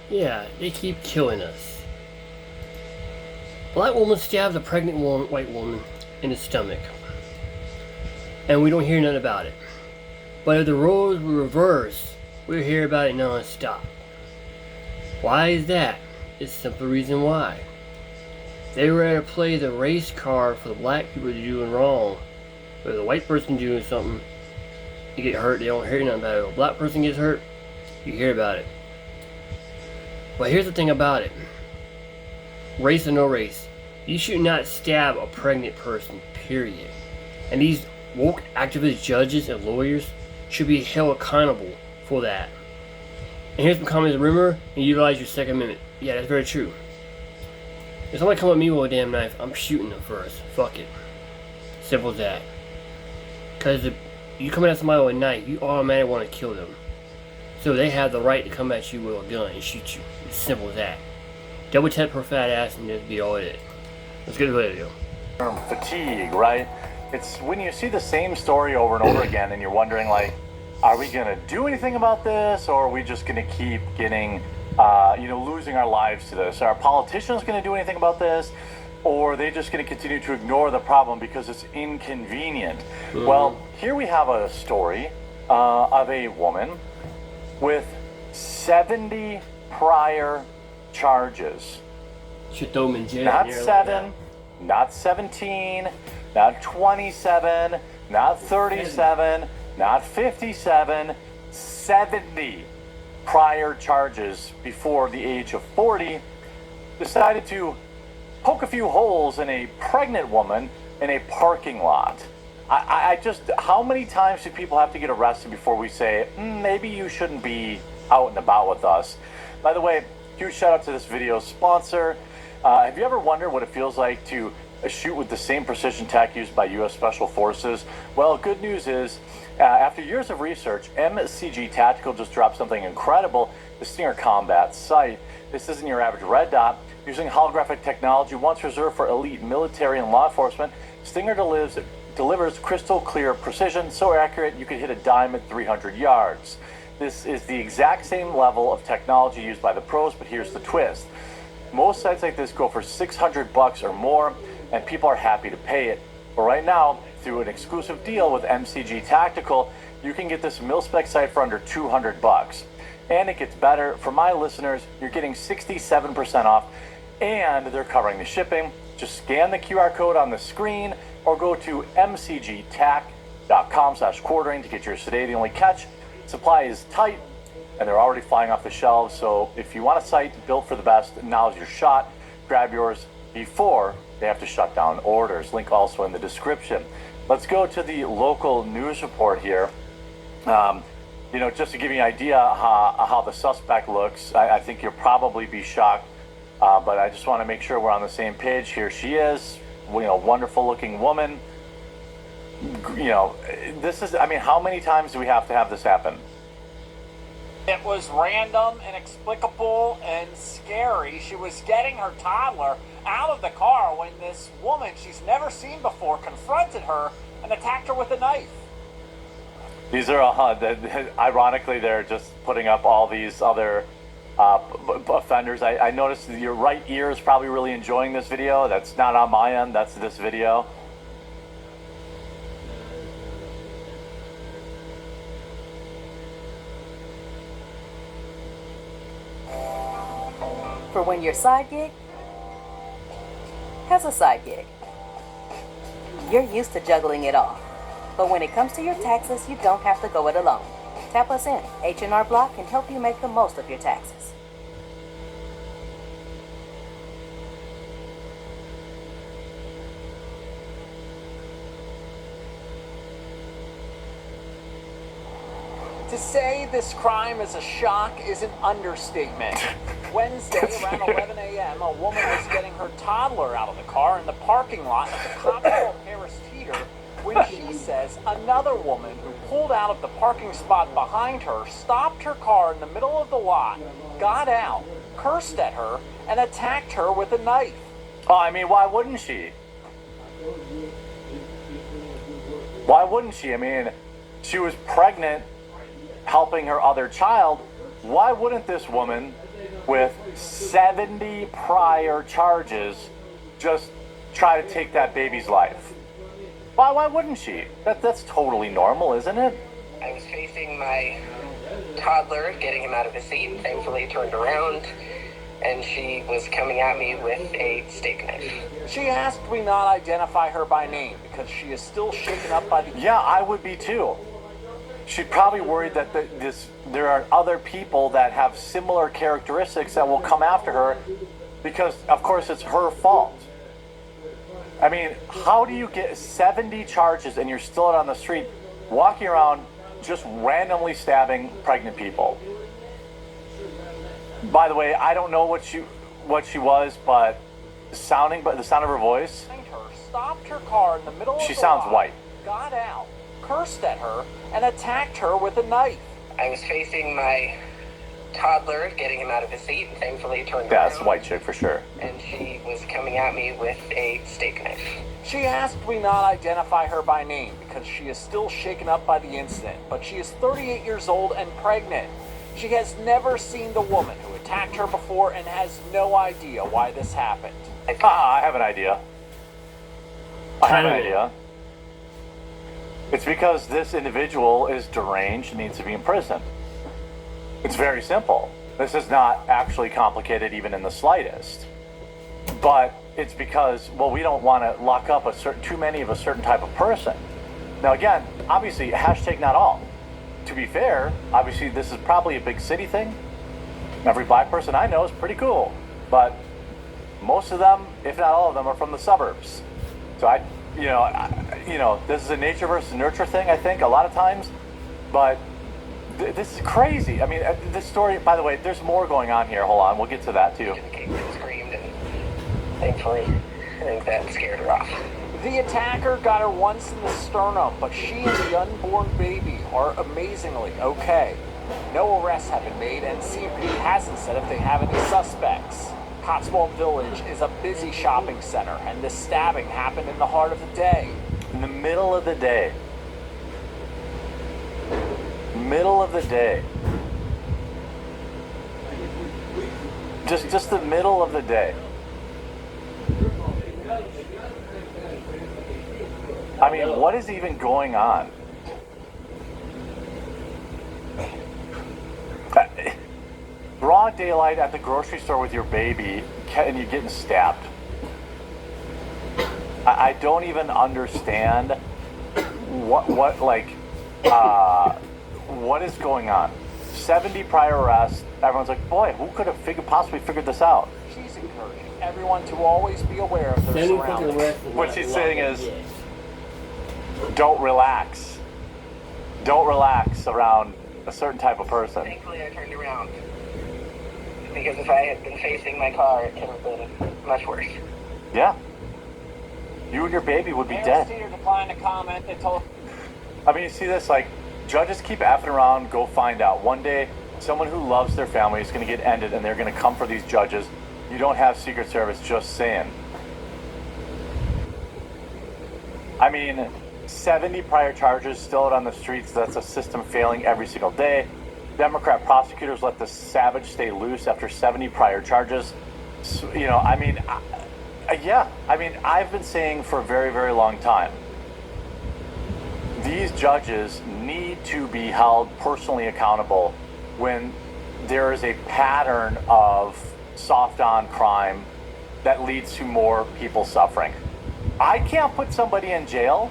Yeah, they keep killing us. Black woman stabs a pregnant white woman in the stomach, and we don't hear nothing about it. But if the roles were reversed, we'll hear about it non-stop. Why is that? It's the simple reason why. They rather play the race card for the black people doing wrong. But if the white person doing something, you get hurt, they don't hear nothing about it. If a black person gets hurt, you hear about it. But here's the thing about it. Race or no race, you should not stab a pregnant person, period. And these woke activist judges and lawyers should be held accountable for that. And here's some comments. Remember and utilize your Second Amendment. Yeah, that's very true. If somebody come at me with a damn knife, I'm shooting them first. Fuck it. Simple as that. Because if you come at somebody with a knife, you automatically want to kill them. So they have the right to come at you with a gun and shoot you. It's simple as that. Double tap per fat ass and that'd be all it is. Let's get to the video. Fatigue, right? It's when you see the same story over and over again and you're wondering, like, are we going to do anything about this, or are we just going to keep getting, losing our lives to this? Are politicians going to do anything about this, or are they just going to continue to ignore the problem because it's inconvenient? Mm-hmm. Well, here we have a story of a woman with 70 prior charges. Should throw them in jail. Not 7, not 17, not 27, not 37, not 57, 70 prior charges before the age of 40, decided to poke a few holes in a pregnant woman in a parking lot. I just, how many times do people have to get arrested before we say, maybe you shouldn't be out and about with us? By the way, huge shout out to this video's sponsor. Have you ever wondered what it feels like to shoot with the same precision tech used by U.S. Special Forces? Well, good news is, after years of research, MCG Tactical just dropped something incredible, the Stinger Combat Sight. This isn't your average red dot. Using holographic technology once reserved for elite military and law enforcement, Stinger delivers crystal clear precision, so accurate you could hit a dime at 300 yards. This is the exact same level of technology used by the pros, but here's the twist. Most sights like this go for $600 or more, and people are happy to pay it. But right now, through an exclusive deal with MCG Tactical, you can get this mil-spec sight for under $200. And it gets better. For my listeners, you're getting 67% off, and they're covering the shipping. Just scan the QR code on the screen or go to mcgtac.com/quartering to get yours today. The only catch, supply is tight, and they're already flying off the shelves. So if you want a sight built for the best, now's your shot. Grab yours before they have to shut down orders. Link also in the description. Let's go to the local news report here. Just to give you an idea how the suspect looks, I think you'll probably be shocked, but I just want to make sure we're on the same page. Here she is, wonderful looking woman. This is, how many times do we have to have this happen? It was random, inexplicable, and scary. She was getting her toddler out of the car when this woman she's never seen before confronted her and attacked her with a knife. These are, ironically, they're just putting up all these other offenders. I noticed your right ear is probably really enjoying this video. That's not on my end, that's this video. For when your side gig has a side gig. You're used to juggling it all. But when it comes to your taxes, you don't have to go it alone. Tap us in. H&R Block can help you make the most of your taxes. To say this crime is a shock is an understatement. Wednesday, around 11 a.m., a woman was getting her toddler out of the car in the parking lot at the Copperhill Paris Theater when she says another woman who pulled out of the parking spot behind her stopped her car in the middle of the lot, got out, cursed at her, and attacked her with a knife. Oh, why wouldn't she? Why wouldn't she? She was pregnant, helping her other child. Why wouldn't this woman with 70 prior charges just try to take that baby's life? Why wouldn't she? That's totally normal, isn't it? I was facing my toddler, getting him out of his seat. Thankfully, he turned around, and she was coming at me with a steak knife. She asked we not identify her by name because she is still shaken up by the... Yeah, I would be too. She's probably worried that there are other people that have similar characteristics that will come after her because, of course, it's her fault. I mean, how do you get 70 charges and you're still out on the street walking around just randomly stabbing pregnant people? By the way, I don't know what she was, but the sound of her voice. Her stopped her car in the middle of She the sounds lot, white. got out, cursed at her, and attacked her with a knife. I was facing my toddler, getting him out of his seat. Thankfully, he turned Yeah, around. it's a white chick for sure. And she was coming at me with a steak knife. She asked we not identify her by name because she is still shaken up by the incident, but she is 38 years old and pregnant. She has never seen the woman who attacked her before and has no idea why this happened. I have an idea. It's because this individual is deranged and needs to be imprisoned. It's very simple. This is not actually complicated even in the slightest. But it's because, well, we don't want to lock up too many of a certain type of person. Now again, obviously, hashtag not all. To be fair, obviously this is probably a big city thing. Every black person I know is pretty cool. But most of them, if not all of them, are from the suburbs. So this is a nature versus nurture thing, I think, a lot of times. But this is crazy. I mean, this story, by the way, there's more going on here. Hold on, we'll get to that too. The kid screamed, and thankfully, I think that scared her off. The attacker got her once in the sternum, but she and the unborn baby are amazingly okay. No arrests have been made, and CMP hasn't said if they have any suspects. Cotswold Village is a busy shopping center, and this stabbing happened in the heart of the day. In the middle of the day. Middle of the day. Just the middle of the day. I mean, what is even going on? Broad daylight at the grocery store with your baby and you're getting stabbed. I don't even understand what is going on. 70 prior arrests. Everyone's like, boy, who could have possibly figured this out? She's encouraging everyone to always be aware of their surroundings. What she's saying is, don't relax. Don't relax around a certain type of person. Thankfully, I turned around. Because if I had been facing my car, it could have been much worse. Yeah. You and your baby would be dead. Mayor Steeder declined to comment. They told... I mean, you see this, like, judges keep effing around, go find out. One day, someone who loves their family is going to get ended, and they're going to come for these judges. You don't have Secret Service, just saying. I mean, 70 prior charges still out on the streets. That's a system failing every single day. Democrat prosecutors let the savage stay loose after 70 prior charges. So, I've been saying for a very, very long time, these judges need to be held personally accountable when there is a pattern of soft-on crime that leads to more people suffering. I can't put somebody in jail.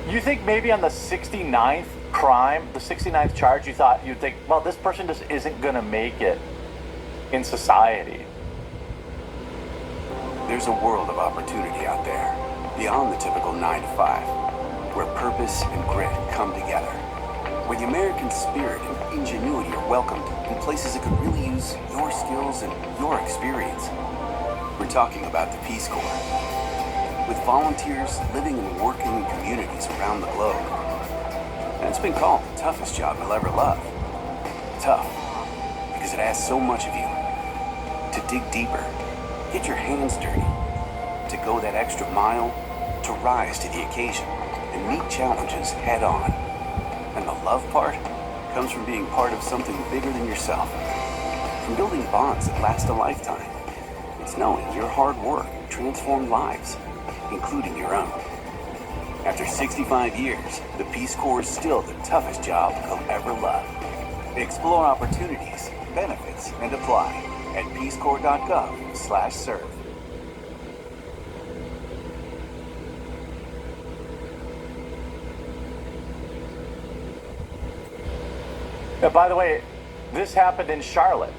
You think maybe on the 69th crime, the 69th charge, you'd think, well, this person just isn't going to make it in society. There's a world of opportunity out there, beyond the typical 9 to 5, where purpose and grit come together, where the American spirit and ingenuity are welcomed in places that could really use your skills and your experience. We're talking about the Peace Corps, with volunteers living and working in communities around the globe. And it's been called the toughest job you'll ever love. Tough, because it asks so much of you. To dig deeper, get your hands dirty, to go that extra mile, to rise to the occasion and meet challenges head on. And the love part comes from being part of something bigger than yourself. and building bonds that last a lifetime. It's knowing your hard work transformed lives, including your own. After 65 years, the Peace Corps is still the toughest job you'll ever love. Explore opportunities, benefits, and apply at peacecorps.gov/serve. By the way, this happened in Charlotte.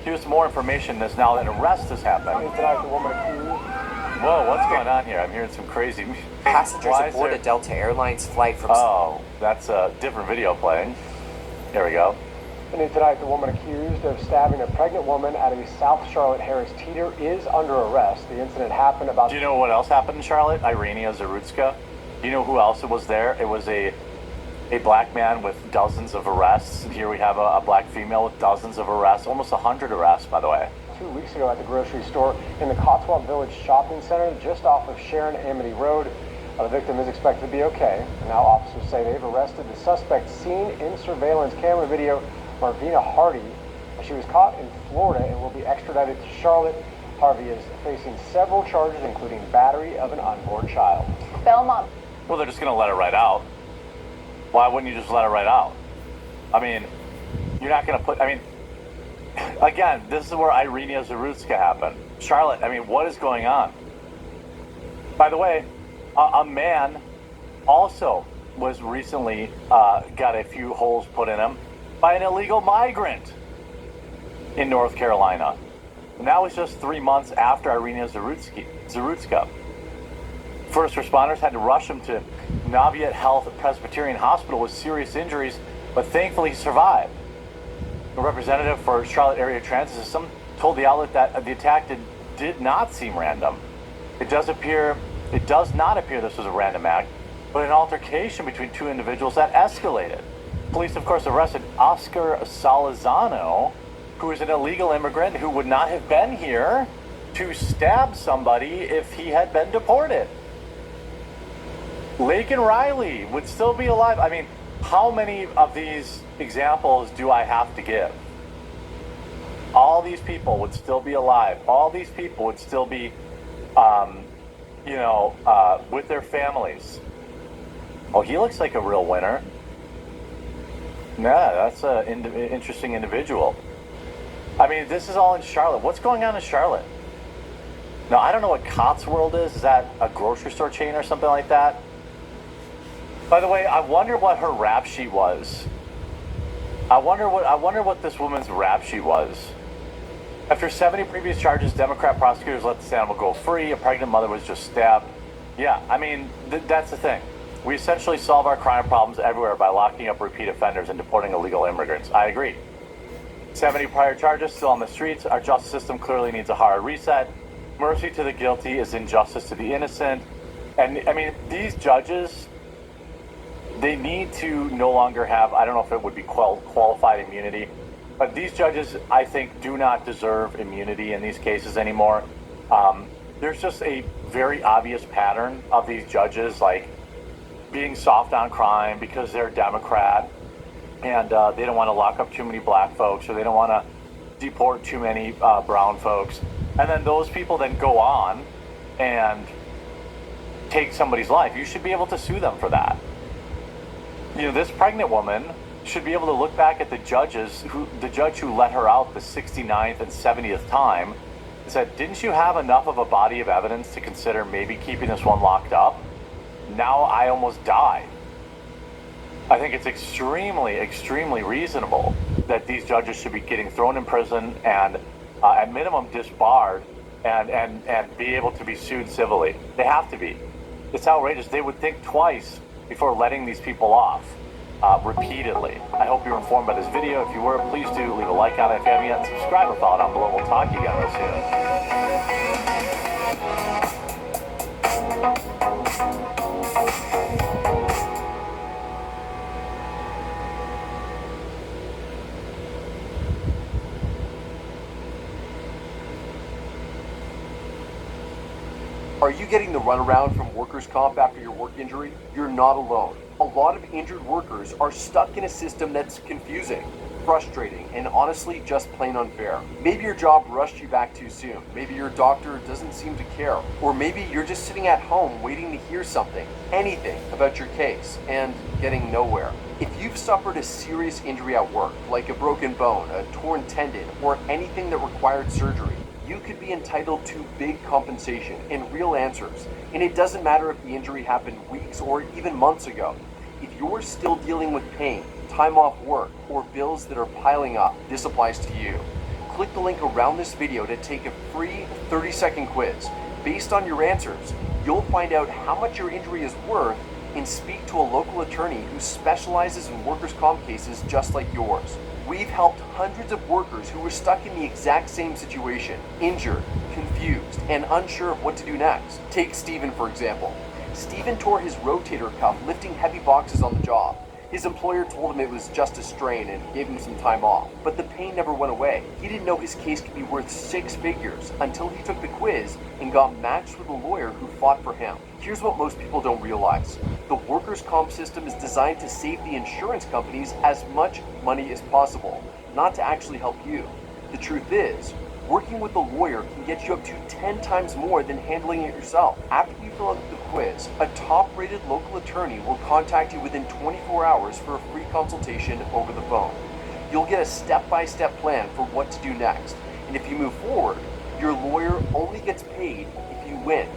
Here's more information. There's now an arrest has happened. Whoa, what's going on here? I'm hearing some crazy. Passengers Why is aboard there- a Delta Airlines flight from. Oh, that's a different video playing. Here we go. And tonight, the woman accused of stabbing a pregnant woman at a South Charlotte Harris Teeter is under arrest. The incident happened about. Do you know what else happened in Charlotte? Irina Zarutska. Do you know who else was there? It was a black man with dozens of arrests. And here we have a black female with dozens of arrests, almost 100 arrests, by the way. 2 weeks ago at the grocery store in the Cotswold Village Shopping Center, just off of Sharon Amity Road. The victim is expected to be okay. And now officers say they've arrested the suspect seen in surveillance camera video, Marvina Hardy. She was caught in Florida and will be extradited to Charlotte. Harvey is facing several charges, including battery of an unborn child. Belmont. Well, they're just going to let it right out. Why wouldn't you just let it right out? I mean, you're not going to put, I mean, again, this is where Irina Zarutska happened. Charlotte, I mean, what is going on? By the way, a man also was recently got a few holes put in him by an illegal migrant in North Carolina. And that was just 3 months after Irina Zarutska. First responders had to rush him to Naviet Health Presbyterian Hospital with serious injuries, but thankfully he survived. A representative for Charlotte Area Transit System told the outlet that the attack did not seem random. It does not appear this was a random act, but an altercation between two individuals that escalated. Police, of course, arrested Oscar Salazano, who is an illegal immigrant who would not have been here to stab somebody if he had been deported. Laken Riley would still be alive. I mean, how many of these examples do I have to give? All these people would still be alive. All these people would still be, with their families. Oh, he looks like a real winner. Yeah, that's an interesting individual. I mean, this is all in Charlotte. What's going on in Charlotte? Now, I don't know what Cotswold is. Is that a grocery store chain or something like that? By the way, I wonder what her rap sheet was. I wonder what this woman's rap sheet was. After 70 previous charges, Democrat prosecutors let this animal go free. A pregnant mother was just stabbed. Yeah, I mean, that's the thing. We essentially solve our crime problems everywhere by locking up repeat offenders and deporting illegal immigrants. I agree. 70 prior charges still on the streets. Our justice system clearly needs a hard reset. Mercy to the guilty is injustice to the innocent. And I mean, these judges, they need to no longer have, I don't know if it would be qualified immunity, but these judges, I think, do not deserve immunity in these cases anymore. There's just a very obvious pattern of these judges, like being soft on crime because they're Democrat and they don't want to lock up too many black folks, or they don't want to deport too many brown folks. And then those people then go on and take somebody's life. You should be able to sue them for that. You know, this pregnant woman should be able to look back at the judge who let her out the 69th and 70th time and said, didn't you have enough of a body of evidence to consider maybe keeping this one locked up? Now I almost died. I think it's extremely, extremely reasonable that these judges should be getting thrown in prison and at minimum disbarred and be able to be sued civilly. They have to be. It's outrageous. They would think twice before letting these people off repeatedly. I hope you were informed by this video. If you were, please do leave a like on it. If you haven't yet, subscribe or follow down below. We'll talk to you again real soon. Are you getting the runaround from workers' comp after your work injury? You're not alone. A lot of injured workers are stuck in a system that's confusing. frustrating and honestly just plain unfair. Maybe your job rushed you back too soon. Maybe your doctor doesn't seem to care. Or maybe you're just sitting at home waiting to hear something, anything about your case, and getting nowhere. If you've suffered a serious injury at work, like a broken bone, a torn tendon, or anything that required surgery, you could be entitled to big compensation and real answers. And it doesn't matter if the injury happened weeks or even months ago. If you're still dealing with pain, time off work, or bills that are piling up, this applies to you. Click the link around this video to take a free 30-second quiz. Based on your answers, you'll find out how much your injury is worth and speak to a local attorney who specializes in workers' comp cases just like yours. We've helped hundreds of workers who were stuck in the exact same situation, injured, confused, and unsure of what to do next. Take Steven, for example. Steven tore his rotator cuff lifting heavy boxes on the job. His employer told him it was just a strain and gave him some time off, but the pain never went away. He didn't know his case could be worth 6 figures until he took the quiz and got matched with a lawyer who fought for him. Here's what most people don't realize. The workers' comp system is designed to save the insurance companies as much money as possible, not to actually help you. The truth is, working with a lawyer can get you up to 10 times more than handling it yourself. After you fill out the quiz, a top-rated local attorney will contact you within 24 hours for a free consultation over the phone. You'll get a step-by-step plan for what to do next. And if you move forward, your lawyer only gets paid if you win.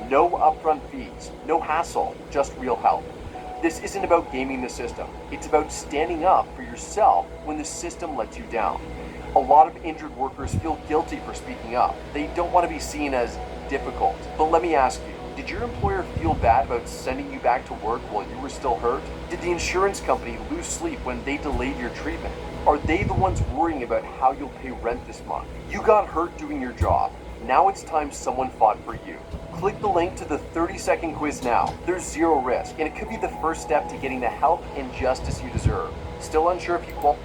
No upfront fees, no hassle, just real help. This isn't about gaming the system. It's about standing up for yourself when the system lets you down. A lot of injured workers feel guilty for speaking up. They don't want to be seen as difficult. But let me ask you, did your employer feel bad about sending you back to work while you were still hurt? Did the insurance company lose sleep when they delayed your treatment? Are they the ones worrying about how you'll pay rent this month? You got hurt doing your job. Now it's time someone fought for you. Click the link to the 30-second quiz now. There's zero risk, and it could be the first step to getting the help and justice you deserve. Still unsure if you qualify?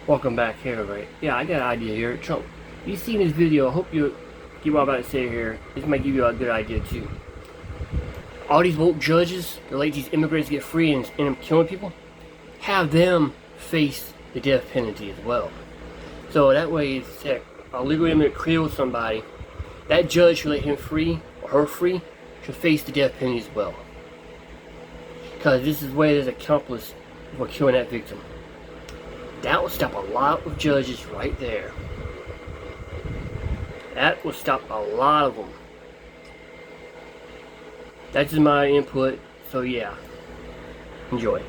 Welcome back here, everybody. Yeah, I got an idea here. Trump, you seen this video? I hope you get what I'm about to say here. This might give you a good idea too. All these woke judges that let these immigrants get free and end up killing people, have them face the death penalty as well. So that way, it's a legal immigrant kills somebody, that judge who let him free or her free should face the death penalty as well. Because this is where there's accomplice for killing that victim. That will stop a lot of judges right there. That will stop a lot of them. That's just my input, so yeah. Enjoy.